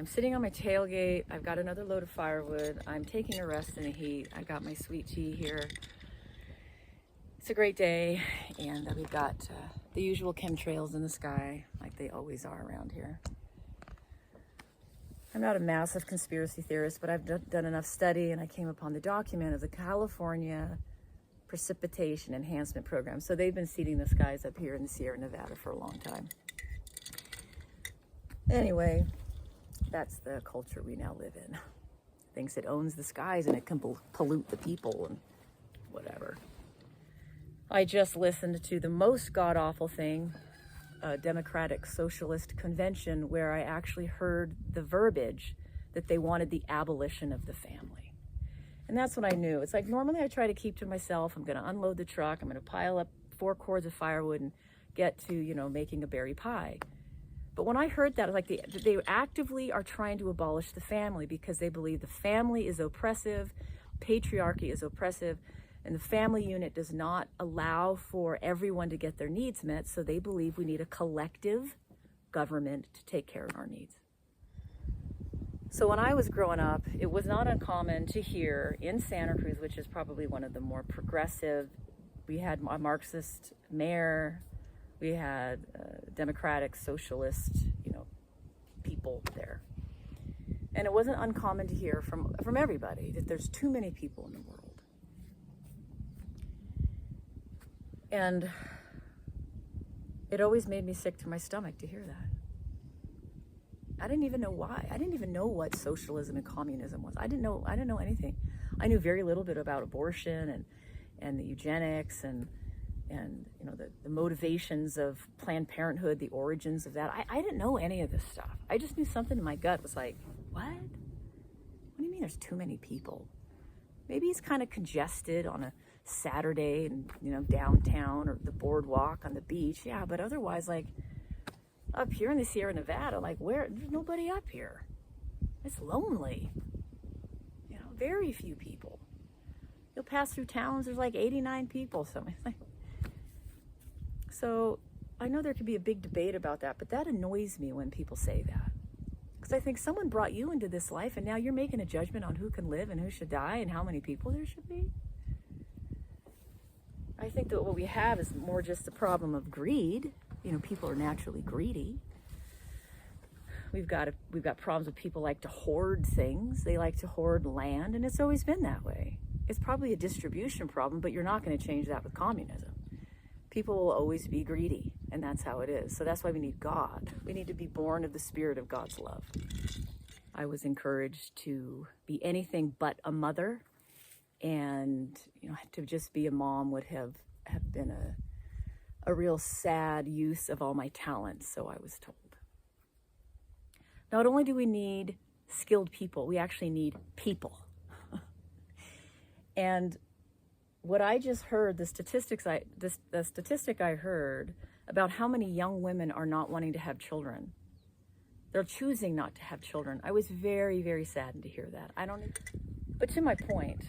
I'm sitting on my tailgate. I've got another load of firewood. I'm taking a rest in the heat. I got my sweet tea here. It's a great day, and we've got the usual chemtrails in the sky, like they always are around here. I'm not a massive conspiracy theorist, but I've done enough study, and I came upon the document of the California Precipitation Enhancement Program. So they've been seeding the skies up here in the Sierra Nevada for a long time. Anyway, that's the culture we now live in. Thinks it owns the skies and it can pollute the people and whatever. I just listened to the most god-awful thing, a Democratic Socialist convention, where I actually heard the verbiage that they wanted the abolition of the family. And that's when I knew. It's like, normally I try to keep to myself. I'm going to unload the truck. I'm going to pile up 4 cords of firewood and get to, making a berry pie. But when I heard that, like they actively are trying to abolish the family because they believe the family is oppressive, patriarchy is oppressive, and the family unit does not allow for everyone to get their needs met. So they believe we need a collective government to take care of our needs. So when I was growing up, it was not uncommon to hear in Santa Cruz, which is probably one of the more progressive, we had a Marxist mayor, we had Democratic Socialist, people there. And it wasn't uncommon to hear from everybody that there's too many people in the world. And it always made me sick to my stomach to hear that. I didn't even know why. I didn't even know what socialism and communism was. I didn't know anything. I knew very little bit about abortion and the eugenics and the motivations of Planned Parenthood, the origins of that. I didn't know any of this stuff. I just knew something in my gut was like, what? What do you mean there's too many people? Maybe it's kind of congested on a Saturday and, downtown or the boardwalk on the beach. Yeah, but otherwise, like, up here in the Sierra Nevada, like, there's nobody up here. It's lonely. Very few people. You'll pass through towns, there's like 89 people. So I know there could be a big debate about that, but that annoys me when people say that. Because I think someone brought you into this life and now you're making a judgment on who can live and who should die and how many people there should be. I think that what we have is more just the problem of greed. People are naturally greedy. We've got problems with people like to hoard things. They like to hoard land, and it's always been that way. It's probably a distribution problem, but you're not going to change that with communism. People will always be greedy, and that's how it is. So that's why we need God. We need to be born of the spirit of God's love. I was encouraged to be anything but a mother, and to just be a mom would have been a real sad use of all my talents, so I was told. Not only do we need skilled people, we actually need people. And what I just heard, the statistic I heard about how many young women are not wanting to have children. They're choosing not to have children. I was very, very saddened to hear that. But to my point,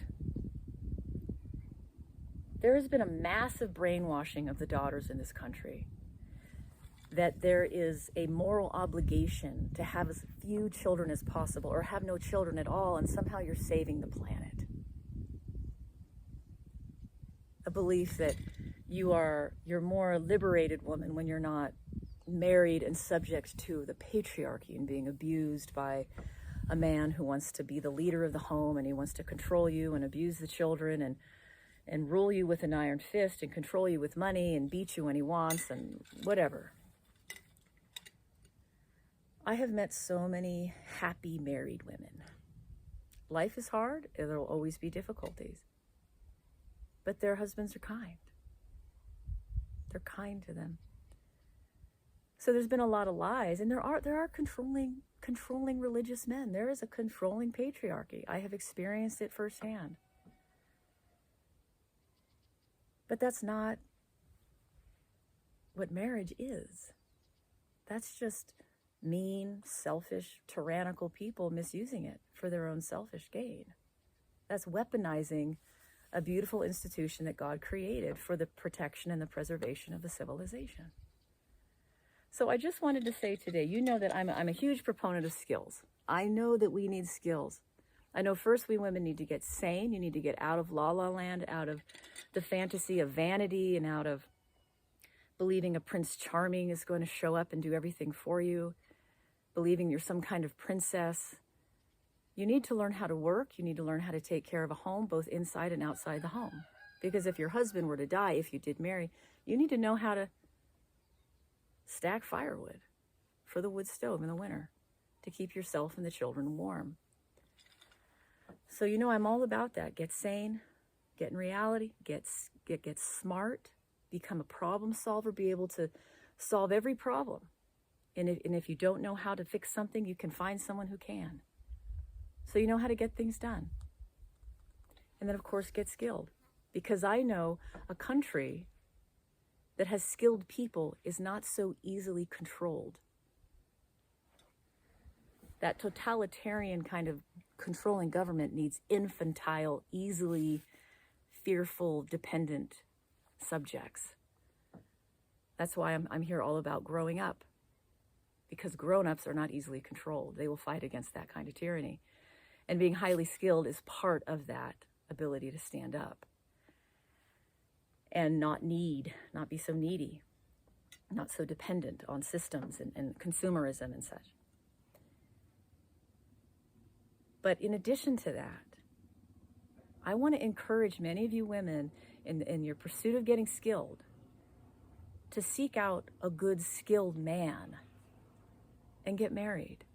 there has been a massive brainwashing of the daughters in this country that there is a moral obligation to have as few children as possible or have no children at all, and somehow you're saving the planet. A belief that you're more a liberated woman when you're not married and subject to the patriarchy and being abused by a man who wants to be the leader of the home, and he wants to control you and abuse the children and rule you with an iron fist and control you with money and beat you when he wants and whatever. I have met so many happy married women. Life is hard. There will always be difficulties. But their husbands are kind. They're kind to them. So there's been a lot of lies, and there are controlling religious men. There is a controlling patriarchy. I have experienced it firsthand. But that's not what marriage is. That's just mean, selfish, tyrannical people misusing it for their own selfish gain. That's weaponizing a beautiful institution that God created for the protection and the preservation of the civilization. So I just wanted to say today, that I'm a huge proponent of skills. I know that we need skills. I know first we women need to get sane. You need to get out of la la land, out of the fantasy of vanity, and out of believing a Prince Charming is going to show up and do everything for you, believing you're some kind of princess. You need to learn how to work. You need to learn how to take care of a home, both inside and outside the home. Because if your husband were to die, if you did marry, you need to know how to stack firewood for the wood stove in the winter to keep yourself and the children warm. So I'm all about that. Get sane, get in reality, get smart, become a problem solver, be able to solve every problem. And if you don't know how to fix something, you can find someone who can. So you know how to get things done. And then, of course, get skilled. Because I know a country that has skilled people is not so easily controlled. That totalitarian kind of controlling government needs infantile, easily fearful, dependent subjects. That's why I'm here all about growing up. Because grown-ups are not easily controlled. They will fight against that kind of tyranny. And being highly skilled is part of that ability to stand up. And not be so needy, not so dependent on systems and consumerism and such. But in addition to that, I want to encourage many of you women in your pursuit of getting skilled to seek out a good skilled man and get married.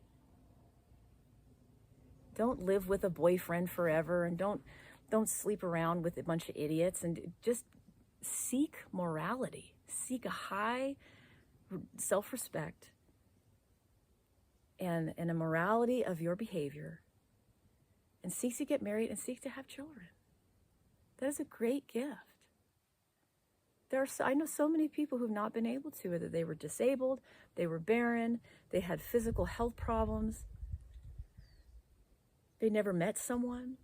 Don't live with a boyfriend forever, and don't sleep around with a bunch of idiots, and just seek morality. Seek a high self-respect and a morality of your behavior, and seek to get married and seek to have children. That is a great gift. I know so many people who've not been able to, whether they were disabled, they were barren, they had physical health problems, they never met someone,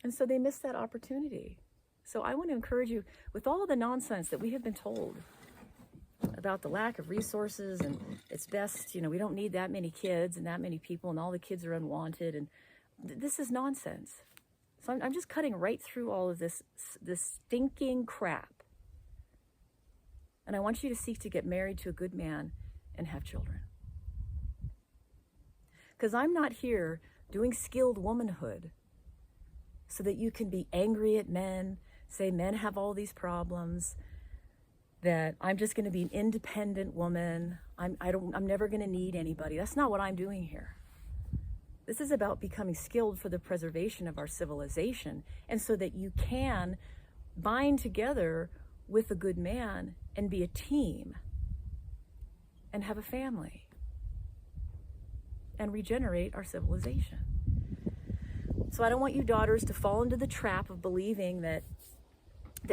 and so they missed that opportunity. So I want to encourage you, with all the nonsense that we have been told about the lack of resources, and it's best, we don't need that many kids and that many people, and all the kids are unwanted, and this is nonsense. So I'm just cutting right through all of this stinking crap. And I want you to seek to get married to a good man and have children. Because I'm not here doing skilled womanhood so that you can be angry at men, say men have all these problems, that I'm just going to be an independent woman. I'm never going to need anybody. That's not what I'm doing here. This is about becoming skilled for the preservation of our civilization, and so that you can bind together with a good man and be a team and have a family and regenerate our civilization. So I don't want you daughters to fall into the trap of believing that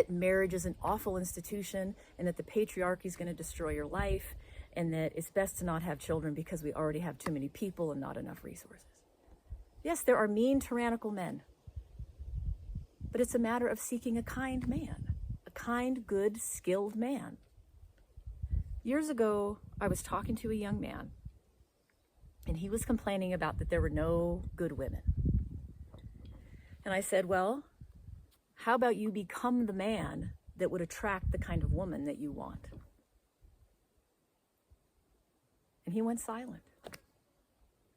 marriage is an awful institution and that the patriarchy is going to destroy your life and that it's best to not have children because we already have too many people and not enough resources. Yes, there are mean, tyrannical men, but it's a matter of seeking a kind man, a kind, good, skilled man. Years ago, I was talking to a young man, and he was complaining about that there were no good women. And I said, well, how about you become the man that would attract the kind of woman that you want? And he went silent.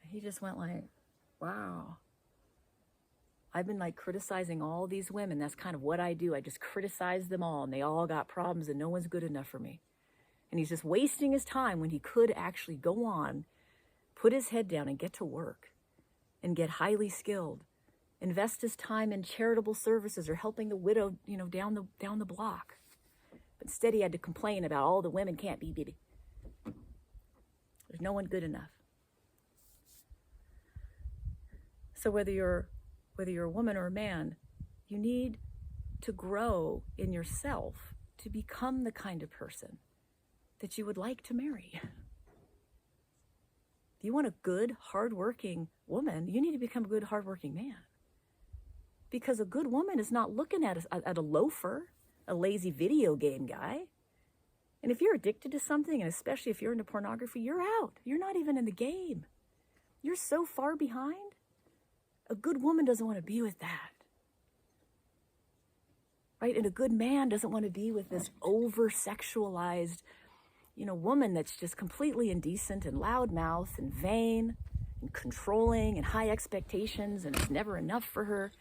He just went like, wow. I've been criticizing all these women. That's kind of what I do. I just criticize them all, and they all got problems, and no one's good enough for me. And he's just wasting his time when he could actually go on, put his head down and get to work and get highly skilled, invest his time in charitable services or helping the widow, down the block. But instead he had to complain about all the women can't be baby. There's no one good enough. So whether you're a woman or a man, you need to grow in yourself to become the kind of person that you would like to marry. If you want a good, hardworking woman, you need to become a good, hardworking man. Because a good woman is not looking at a loafer, a lazy video game guy. And if you're addicted to something, and especially if you're into pornography, you're out. You're not even in the game. you're so far behind, a good woman doesn't want to be with that. Right? And a good man doesn't want to be with this over-sexualized, woman that's just completely indecent and loudmouth and vain and controlling and high expectations, and it's never enough for her.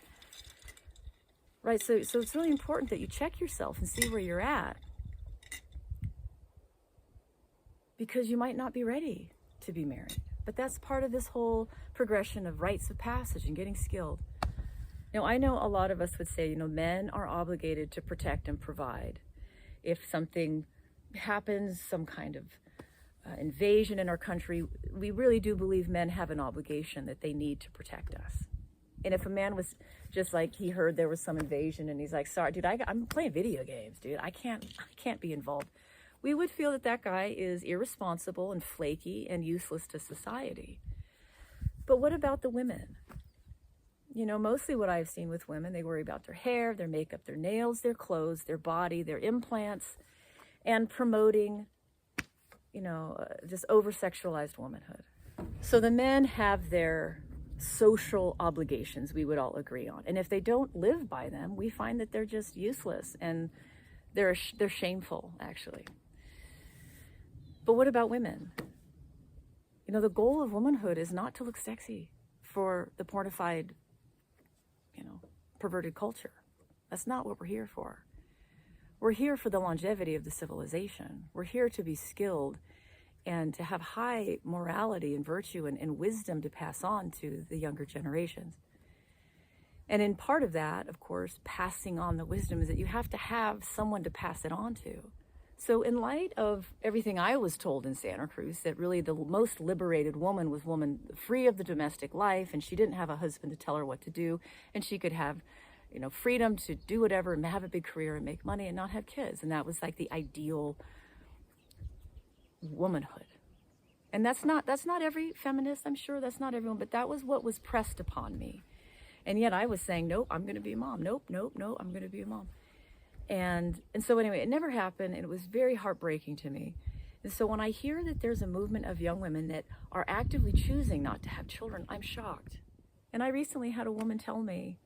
Right? So it's really important that you check yourself and see where you're at, because you might not be ready to be married. But that's part of this whole progression of rites of passage and getting skilled. Now, I know a lot of us would say, men are obligated to protect and provide. If something happens, some kind of invasion in our country, we really do believe men have an obligation that they need to protect us. And if a man was just like, he heard there was some invasion and he's like, sorry, dude, I'm playing video games, dude. I can't be involved. We would feel that that guy is irresponsible and flaky and useless to society. But what about the women? Mostly what I've seen with women, they worry about their hair, their makeup, their nails, their clothes, their body, their implants, and promoting, just over-sexualized womanhood. So the men have their social obligations, we would all agree on. And if they don't live by them, we find that they're just useless and they're shameful, actually. But what about women? The goal of womanhood is not to look sexy for the pornified, perverted culture. That's not what we're here for. We're here for the longevity of the civilization. We're here to be skilled and to have high morality and virtue and wisdom to pass on to the younger generations. And in part of that, of course, passing on the wisdom is that you have to have someone to pass it on to. So in light of everything I was told in Santa Cruz, that really the most liberated woman was woman free of the domestic life, and she didn't have a husband to tell her what to do, and she could have, freedom to do whatever and have a big career and make money and not have kids. And that was like the ideal womanhood. And that's not every feminist, I'm sure that's not everyone, but that was what was pressed upon me. And yet I was saying, nope, I'm going to be a mom. Nope, I'm going to be a mom. And so anyway, it never happened, and it was very heartbreaking to me. And so when I hear that there's a movement of young women that are actively choosing not to have children, I'm shocked. And I recently had a woman tell me,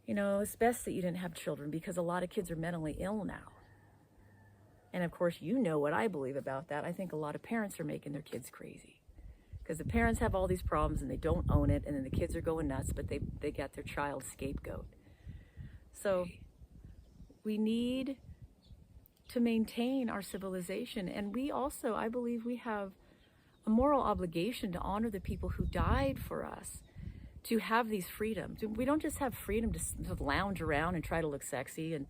it's best that you didn't have children because a lot of kids are mentally ill now. And of course, what I believe about that. I think a lot of parents are making their kids crazy because the parents have all these problems and they don't own it, and then the kids are going nuts, but they got their child scapegoat. So we need to maintain our civilization. And we also, I believe, we have a moral obligation to honor the people who died for us, to have these freedoms. We don't just have freedom to lounge around and try to look sexy and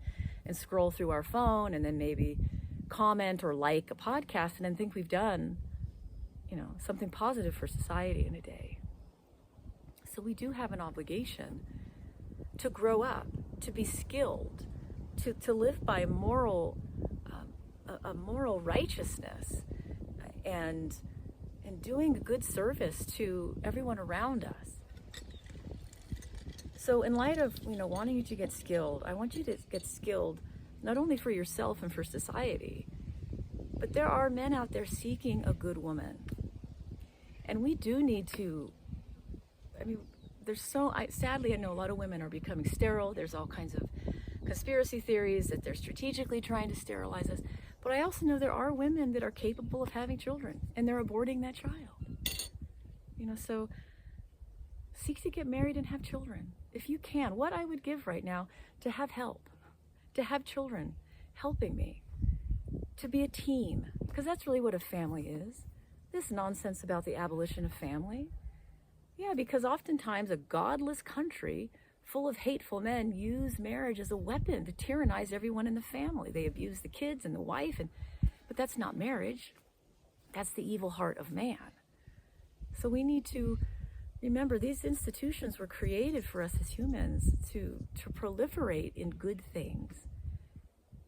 scroll through our phone and then maybe comment or like a podcast and then think we've done, something positive for society in a day. So we do have an obligation to grow up, to be skilled, to live by a moral righteousness and doing a good service to everyone around us. So in light of, wanting you to get skilled, I want you to get skilled not only for yourself and for society, but there are men out there seeking a good woman. And we do need to, sadly, I know a lot of women are becoming sterile. There's all kinds of conspiracy theories that they're strategically trying to sterilize us. But I also know there are women that are capable of having children and they're aborting that child. So seek to get married and have children. If you can, what I would give right now to have help, to have children helping me, to be a team, because that's really what a family is. This nonsense about the abolition of family. Yeah, because oftentimes a godless country full of hateful men use marriage as a weapon to tyrannize everyone in the family. They abuse the kids and the wife, but that's not marriage. That's the evil heart of man. So we need to remember these institutions were created for us as humans to proliferate in good things,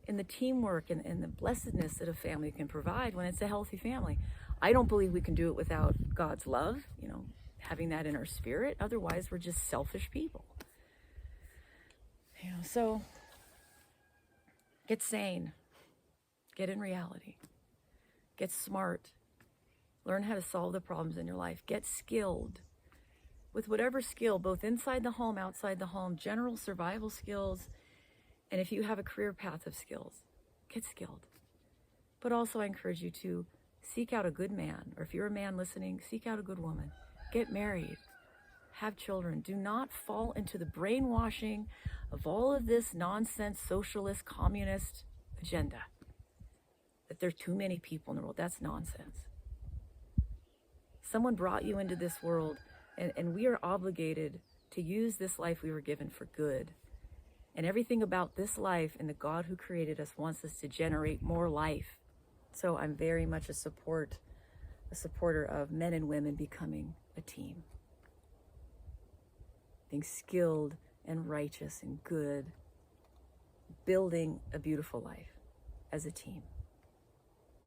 in the teamwork and the blessedness that a family can provide when it's a healthy family. I don't believe we can do it without God's love, having that in our spirit. Otherwise, we're just selfish people. So get sane, get in reality, get smart, Learn how to solve the problems in your life. Get skilled with whatever skill, both inside the home, outside the home, general survival skills. And if you have a career path of skills, get skilled. But also I encourage you to seek out a good man, or if you're a man listening, seek out a good woman. Get married. Have children. Do not fall into the brainwashing of all of this nonsense, socialist, communist agenda. That there are too many people in the world. That's nonsense. Someone brought you into this world, and we are obligated to use this life we were given for good. And everything about this life and the God who created us wants us to generate more life. So I'm very much a supporter of men and women becoming a team. Being skilled and righteous and good. Building a beautiful life as a team.